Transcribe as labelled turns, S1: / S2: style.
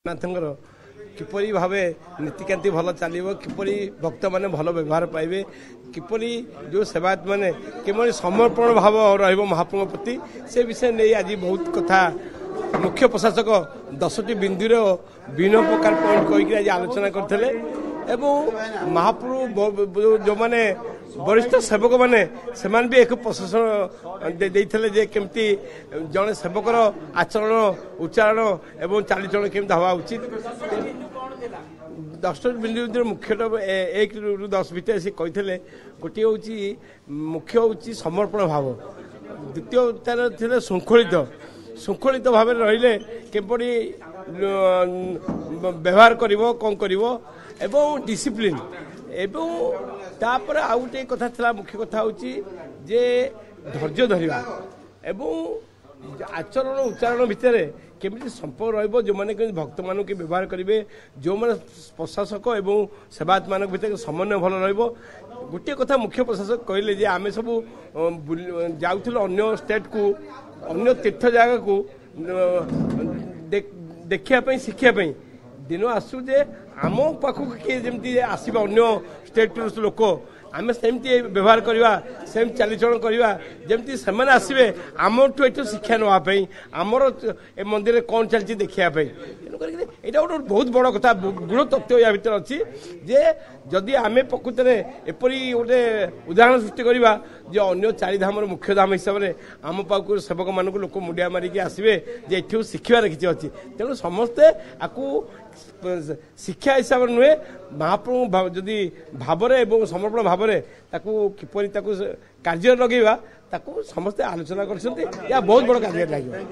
S1: नाथंकर किपरि भावे नीतिकांति भल चलो किपरि भक्त मैंने भल व्यवहार पाइबे किपरि जो सेवायत मैंने किपरि समर्पण भाव रहिबो महाप्रभु प्रति से विषय नहीं आज बहुत कथा मुख्य प्रशासक 10टी बिंदुर विभिन्न प्रकार पॉइंट कहीकि आज आलोचना करते एवं महाप्रभु जो माने वरिष्ठ सेवक मैंने से भी एक प्रशासन देते जे केमती जड़े सेवकर आचरण उच्चारण एवं चालीचरण केमती हवा उचित 10 बिंदु मुख्यतः 1 ରୁ 10 भितर से कहते गोटे हूँ मुख्य हूँ समर्पण भाव द्वितीय तार थे शृंखलित भाव रहिले केपरि व्यवहार करिवो कौन करिवो एवं डिसिप्लिन एवं तापर आउ गोटे कथा था मुख्य कथा हूँ जे धैर्य धरवा एवं आचरण उच्चारण भितर केमी संपर्क रहिबो जो माने भक्त मान के व्यवहार करेंगे जो माने प्रशासक एवं सेवायत मान भर समन्वय भल रहिबो गोटे कथा मुख्य प्रशासक कहले जे आमे सब जाउथिलो अन्य स्टेट को अन्य तीर्थ जगह को देखिया शिखिया दिन आसू जे आम पाखक किए जमी आसवा अन्य स्टेट लोक आम सेमती व्यवहार करवा सेम चालीचरण करवा जमी से आसवे आमठू ये शिक्षा नापी आमर मंदिर कौन चलती देखापी यहाँ गोटे बहुत बड़ कथा गुण तथ्य या भर अच्छी जे जदि आम प्रकृत में एपरी गोटे उदाहरण सृष्टि करवा जे अन्य चारिधाम मुख्य धाम हिसाब से आम पाक सेवक मानक लोक मुंडिया मारिकी आसवे जे ये शिखार किसी अच्छी तेणु समस्ते आपको शिक्षा हिसाब से नुहे महाप्रभु जदि भावरे एवं समर्पण भावरे किपरि कार्य लगेगा समस्ते आलोचना कर बहुत बड़ कार्य लगे।